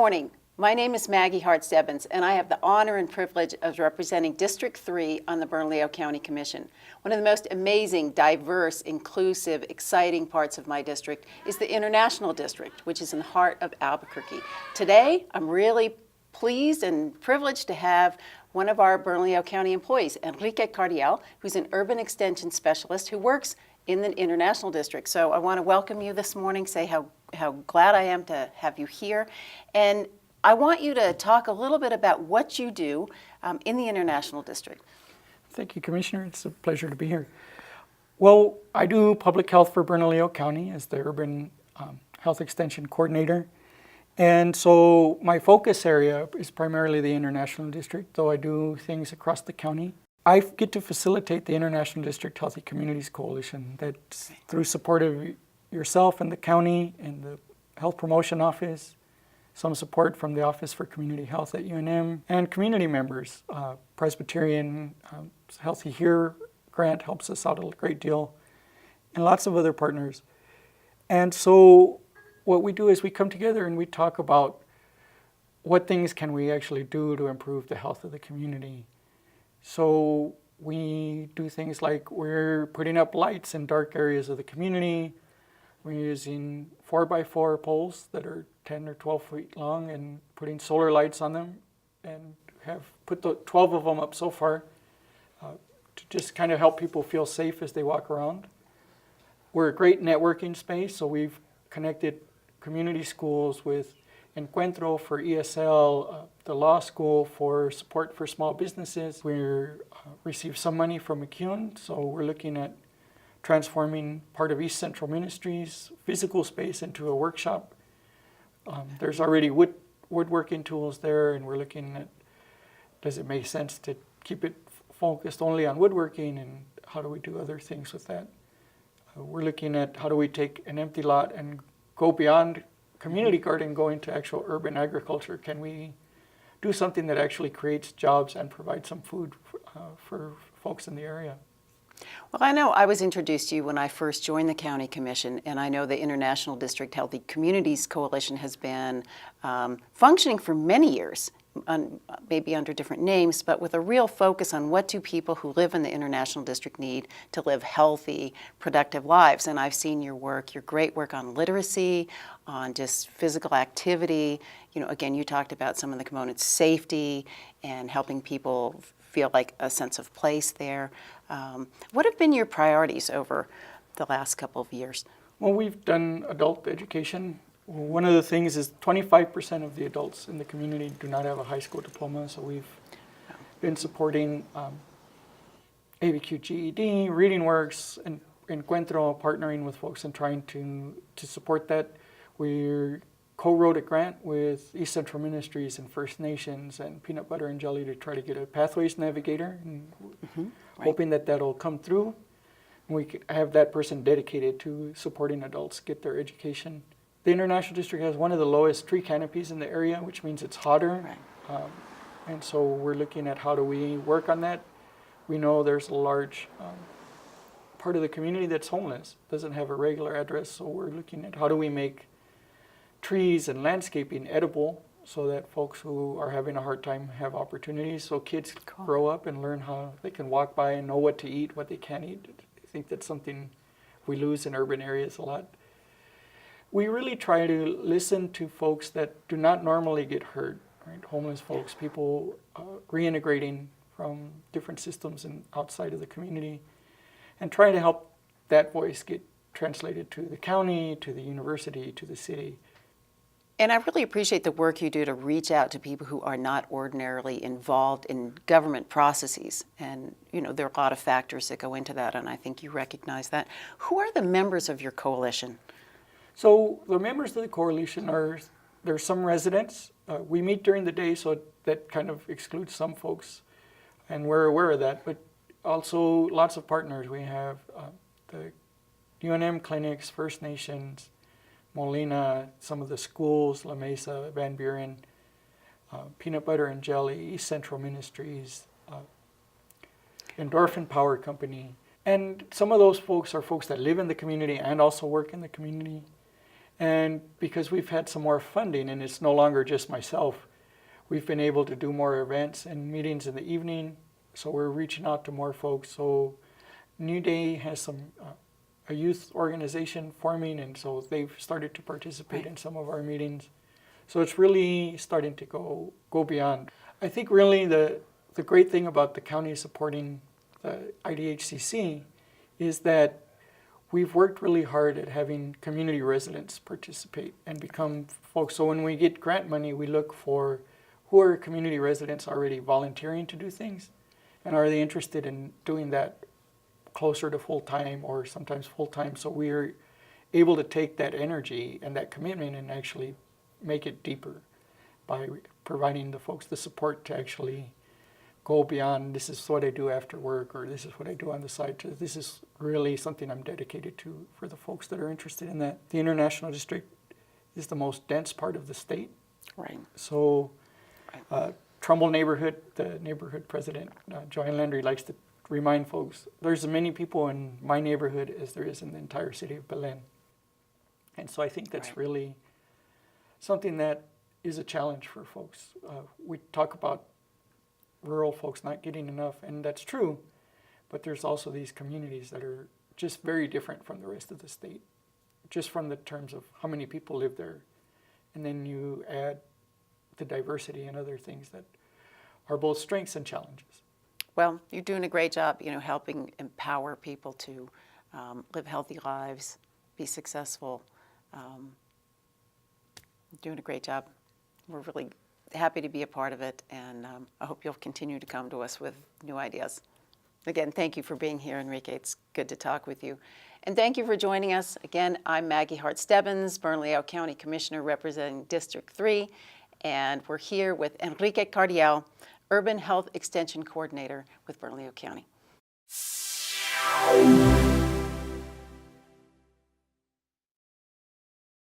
morning. My name is Maggie Hart-Stebbins, and I have the honor and privilege of representing District 3 on the Bernalillo County Commission. One of the most amazing, diverse, inclusive, exciting parts of my district is the International District, which is in the heart of Albuquerque. Today, I'm really pleased and privileged to have one of our Bernalillo County employees, Enrique Cardiel, who's an urban extension specialist who works in the International District. So I want to welcome you this morning, say how glad I am to have you here. And I want you to talk a little bit about what you do in the International District. Thank you, Commissioner. It's a pleasure to be here. Well, I do public health for Bernalillo County as the Urban Health Extension Coordinator. And so my focus area is primarily the International District, though I do things across the county. I get to facilitate the International District Healthy Communities Coalition. That's through support of yourself and the county and the Health Promotion Office, some support from the Office for Community Health at UNM, and community members. Presbyterian Healthy Here grant helps us out a great deal, and lots of other partners. And so what we do is we come together and we talk about what things can we actually do to improve the health of the community. So we do things like we're putting up lights in dark areas of the community. We're using 4x4 poles that are 10 or 12 feet long and putting solar lights on them, and have put the 12 of them up so far to just kind of help people feel safe as they walk around. We're a great networking space, so we've connected community schools with Encuentro for ESL, the law school for support for small businesses. We received some money from McCune, so we're looking at transforming part of East Central Ministries' physical space into a workshop. There's already woodworking tools there, and we're looking at, does it make sense to keep it focused only on woodworking, and how do we do other things with that? We're looking at how do we take an empty lot and go beyond community garden, go into actual urban agriculture. Can we do something that actually creates jobs and provides some food for folks in the area? Well, I know I was introduced to you when I first joined the County Commission, and I know the International District Healthy Communities Coalition has been functioning for many years, maybe under different names, but with a real focus on what do people who live in the International District need to live healthy, productive lives. And I've seen your work, your great work on literacy, on just physical activity. You know, again, you talked about some of the components, safety, and helping people feel like a sense of place there. What have been your priorities over the last couple of years? Well, we've done adult education. One of the things is 25% of the adults in the community do not have a high school diploma, so we've been supporting ABQ GED, Reading Works, and Encuentro, partnering with folks and trying to support that. We co-wrote a grant with East Central Ministries and First Nations and Peanut Butter and Jelly to try to get a Pathways Navigator, and hoping that that'll come through. And we have that person dedicated to supporting adults get their education. The International District has one of the lowest tree canopies in the area, which means it's hotter. Right. And so we're looking at how do we work on that. We know there's a large part of the community that's homeless, doesn't have a regular address, so we're looking at how do we make trees and landscaping edible so that folks who are having a hard time have opportunities, so kids grow up and learn how they can walk by and know what to eat, what they can't eat. I think that's something we lose in urban areas a lot. We really try to listen to folks that do not normally get heard, right? Homeless folks, people reintegrating from different systems and outside of the community, and try to help that voice get translated to the county, to the university, to the city. And I really appreciate the work you do to reach out to people who are not ordinarily involved in government processes. And, you know, there are a lot of factors that go into that, and I think you recognize that. Who are the members of your coalition? So the members of the coalition there's some residents. We meet during the day, so that kind of excludes some folks, and we're aware of that. But also lots of partners. We have the UNM clinics, First Nations, Molina, some of the schools, La Mesa, Van Buren, Peanut Butter and Jelly, East Central Ministries, Endorphin Power Company. And some of those folks are folks that live in the community and also work in the community. And because we've had some more funding and it's no longer just myself, we've been able to do more events and meetings in the evening. So we're reaching out to more folks. So New Day has a youth organization forming, and so they've started to participate in some of our meetings. So it's really starting to go beyond. I think really the great thing about the county supporting the IDHCC is that we've worked really hard at having community residents participate and become folks. So when we get grant money, we look for who are community residents already volunteering to do things, and are they interested in doing that closer to full-time or sometimes full-time. So we're able to take that energy and that commitment and actually make it deeper by providing the folks the support to actually go beyond, this is what I do after work, or this is what I do on the side, to this is really something I'm dedicated to for the folks that are interested in that. The International District is the most dense part of the state. Right. So Trumbull neighborhood, the neighborhood president, Joanne Landry, likes to remind folks, there's as many people in my neighborhood as there is in the entire city of Belen. And so I think that's really something that is a challenge for folks. We talk about rural folks not getting enough, and that's true, but there's also these communities that are just very different from the rest of the state, just from the terms of how many people live there. And then you add the diversity and other things that are both strengths and challenges. Well, you're doing a great job, helping empower people to live healthy lives, be successful. Doing a great job. We're really happy to be a part of it, and I hope you'll continue to come to us with new ideas. Again, thank you for being here, Enrique. It's good to talk with you. And thank you for joining us. Again, I'm Maggie Hart Stebbins, Bernalillo County Commissioner representing District 3, and we're here with Enrique Cardiel, Urban Health Extension Coordinator with Bernalillo County.